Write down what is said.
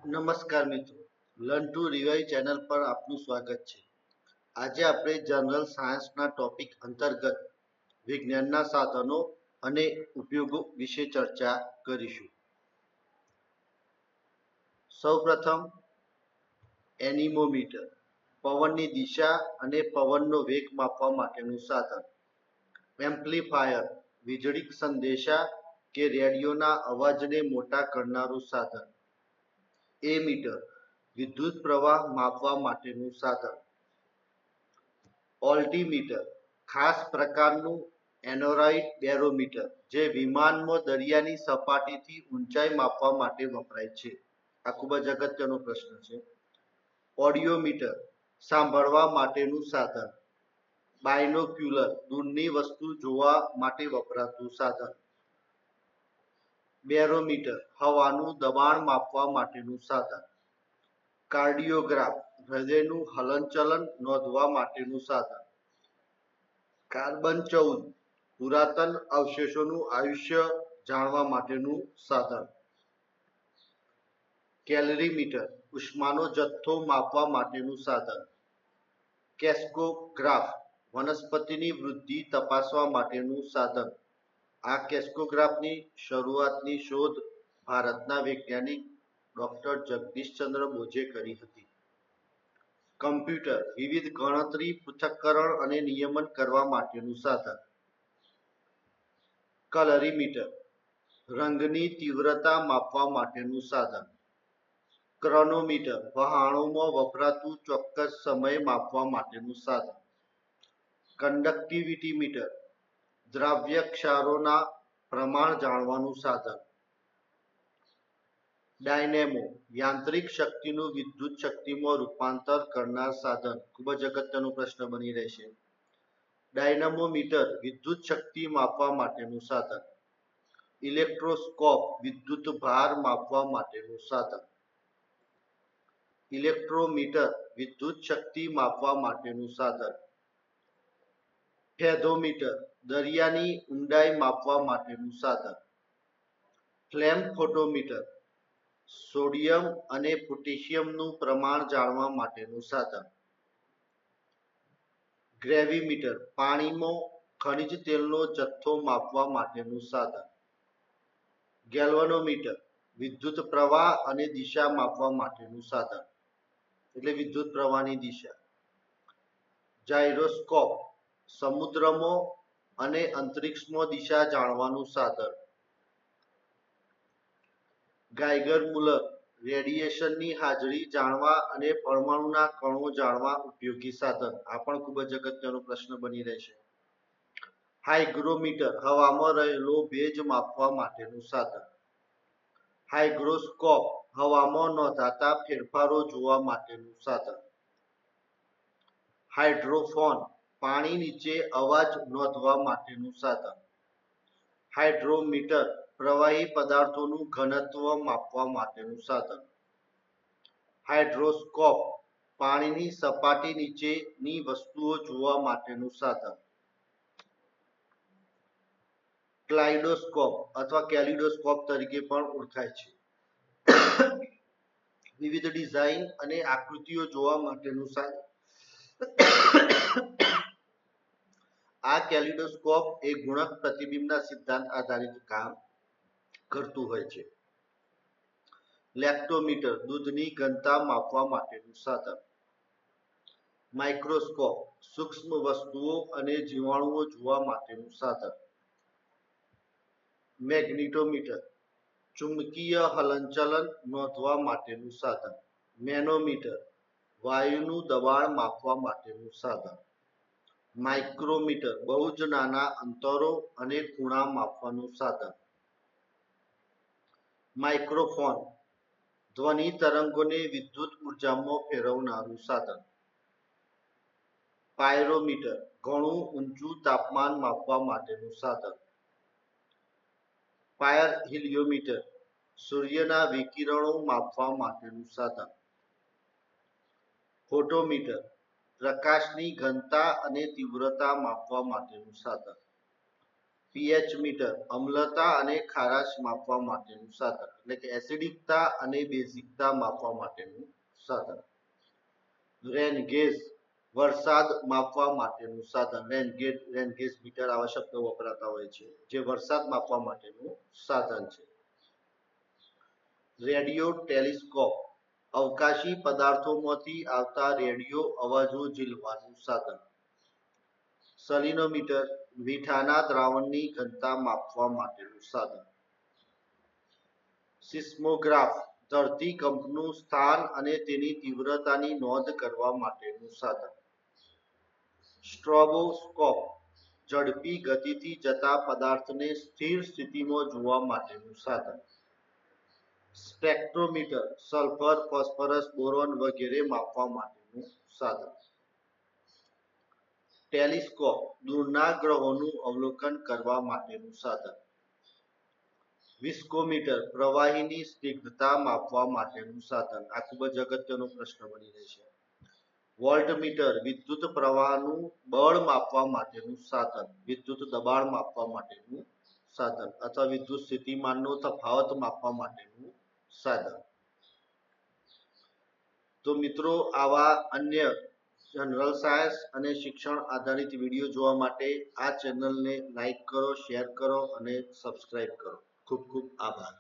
નમસ્કાર મિત્રો, learn to revise channel પર આપનું સ્વાગત છે. આજે આપણે જનરલ સાયન્સના ટોપિક અંતર્ગત વિજ્ઞાનના સાધનો અને ઉપયોગો વિશે ચર્ચા કરીશું. સૌપ્રથમ એનિમોમીટર, પવનની દિશા અને પવનનો વેગ માપવા માટેનું સાધન. એમ્પ્લીફાયર, વીજળીક સંદેશા કે રેડિયોના અવાજને મોટા કરનારું સાધન. એમીટર, વિદ્યુત પ્રવાહ માપવા માટેનું સાધન. ઓલ્ટિમીટર, ખાસ પ્રકારનું એનોરાઇડ બેરોમીટર જે વિમાનમાં દરિયાની સપાટીથી ઊંચાઈ માપવા માટે વપરાય છે. આ ખૂબ જ અગત્યનો પ્રશ્ન છે. ઓડિયોમીટર, સાંભળવા માટેનું સાધન. બાયનોક્યુલર, દૂરની વસ્તુ જોવા માટે વપરાતું સાધન. બેરોમીટર, હવાનું દબાણ માપવા માટેનું સાધન. કાર્ડિયોગ્રાફ, હૃદયનું હલનચલન નોંધવા માટેનું સાધન. કાર્બન 14, પુરાતન અવશેષોનું આયુષ્ય જાણવા માટેનું સાધન. કેલરીમીટર, ઉષ્માનો જથ્થો માપવા માટેનું સાધન. કેસ્કોગ્રાફ, વનસ્પતિની વૃદ્ધિ તપાસવા માટેનું સાધન. આ કેસ્કોગ્રાફની શરૂઆતની શોધ ભારતના વૈજ્ઞાનિક ડોક્ટર જગદીશચંદ્ર બોઝે કરી હતી. કમ્પ્યુટર, વિવિધ ગણતરી, પૃથક્કરણ અને નિયમન કરવા માટેનું સાધન. કલરીમીટર, રંગની તીવ્રતા માપવા માટેનું સાધન. ક્રોનોમીટર, વહાણોમાં વપરાતું ચોક્કસ સમય માપવા માટેનું સાધન. કંડક્ટિવિટી મીટર, દ્રાવ્ય ક્ષારોના પ્રમાણ જાણવાનું સાધન. ડાયનેમો, યાંત્રિક શક્તિનું વિદ્યુત શક્તિમાં રૂપાંતર કરનાર સાધન. ખૂબ જ અગત્યનો પ્રશ્ન બની રહેશે. ડાયનેમોમીટર, વિદ્યુત શક્તિ માપવા માટેનું સાધન. ઇલેક્ટ્રોસ્કોપ, વિદ્યુત ભાર માપવા માટેનું સાધન. ઇલેક્ટ્રોમીટર, વિદ્યુત શક્તિ માપવા માટેનું સાધન. ફેધોમીટર, દરિયાની ઊંડાઈ માપવા માટેનું સાધન. ફ્લેમ ફોટોમીટર, સોડિયમ અને પોટેશિયમનું પ્રમાણ જાણવા માટેનું સાધન. ગ્રેવીમીટર, પાણીમાં ખનિજ તેલનો જથ્થો માપવા માટેનું સાધન. ગેલ્વેનોમીટર, વિદ્યુત પ્રવાહ અને દિશા માપવા માટેનું સાધન, એટલે વિદ્યુત પ્રવાહની દિશા. જાયરોસ્કોપ, સમુદ્રમાં અને અંતરિક્ષમાં દિશા જાણવાનું સાધન. ગાઇગર મુલર, રેડિયેશનની હાજરી જાણવા અને પરમાણુના કણો જાણવા ઉપયોગી સાધન. આ પણ ખૂબ જ અગત્યનો પ્રશ્ન બની રહેશે. હાઇગ્રોમીટર, હવામાં રહેલો ભેજ માપવા માટેનું સાધન. હાઇગ્રોસ્કોપ, હવામાં નોંધાતા ફેરફારો જોવા માટેનું સાધન. હાઇડ્રોફોન, પાણી નીચે અવાજ નોંધવા માટેનું સાધન. હાઇડ્રોમીટર, પ્રવાહી પદાર્થોનું ઘનત્વ માપવા માટેનું સાધન. હાઇડ્રોસ્કોપ, પાણીની સપાટી નીચેની વસ્તુઓ જોવા માટેનું સાધન. ક્લાઇડોસ્કોપ અથવા કેલિડોસ્કોપ તરીકે પણ ઓળખાય છે. વિવિધ ડિઝાઇન અને આકૃતિઓ જોવા માટેનું સાધન. આ કેલિડોસ્કોપ એ ગુણક પ્રતિબિંબના સિદ્ધાંત આધારિત કામ કરતું હોય છે. લેક્ટોમીટર, દૂધની ઘનતા માપવા માટેનું સાધન. માઇક્રોસ્કોપ, સૂક્ષ્મ વસ્તુઓ અને જીવાણુઓ જોવા માટેનું સાધન. મેગ્નેટોમીટર, ચુંબકીય હલનચલન નોંધવા માટેનું સાધન. મેનોમીટર, વાયુનું દબાણ માપવા માટેનું સાધન. માઇક્રોમીટર, બહુ જ નાના અંતરો અને ખૂણા માપવાનું સાધન. માઇક્રોફોન, ધ્વનિ તરંગોને વિદ્યુત ઉર્જામાં ફેરવનારું સાધન. પાયરોમીટર, ઘણું ઊંચું તાપમાન માપવા માટેનું સાધન. ફાયર હિલિયોમીટર, સૂર્યના વિકિરણો માપવા માટેનું સાધન. ફોટોમીટર, પ્રકાશની ઘનતા અને તીવ્રતા માપવા માટેનું સાધન. પીએચ મીટર, અમ્લતા અને ખારાશ માપવા માટેનું સાધન. એટલે કે એસિડિકતા અને બેઝિકતા માપવા માટેનું સાધન. રેન ગેજ વરસાદ માપવા માટેનું સાધન. રેન ગેજ મીટર આવા શબ્દો વપરાતા હોય છે, જે વરસાદ માપવા માટેનું સાધન છે. રેડિયો ટેલિસ્કોપ અવકાશી પદાર્થોમાંથી આવતા રેડિયો અવાજો ઝીલવાનું સાધન. સલિનોમીટર મીઠાના દ્રાવણની ઘનતા માપવા માટેનું સાધન. સિસ્મોગ્રાફ ધરતીકંપનું સ્થાન અને તેની તીવ્રતાની નોંધ કરવા માટેનું સાધન. સ્ટ્રોબોસ્કોપ ઝડપી ગતિથી જતા પદાર્થને સ્થિર સ્થિતિમાં જોવા માટેનું સાધન. સ્પેક્ટ્રોમીટર સલ્ફર, ફોસ્ફરસ, બોરોન વગેરે માપવા માટેનું સાધન. ટેલિસ્કોપ દૂરના ગ્રહોનું અવલોકન કરવા માટેનું સાધન. વિસ્કોમીટર પ્રવાહીની સ્નિગ્ધતા માપવા માટેનું સાધન. આ ખૂબ જ અગત્યનો પ્રશ્ન બની રહેશે. વોલ્ટમીટર વિદ્યુત પ્રવાહનું બળ માપવા માટેનું સાધન. વિદ્યુત દબાણ માપવા માટેનું સાધન અથવા વિદ્યુત સ્થિતિમાનનો તફાવત માપવા માટેનું સાધન. તો મિત્રો, આવા અન્ય જનરલ સાયન્સ અને શિક્ષણ આધારિત વિડીયો જોવા માટે આ ચેનલને લાઈક કરો, શેર કરો અને સબસ્ક્રાઇબ કરો. ખૂબ ખૂબ આભાર.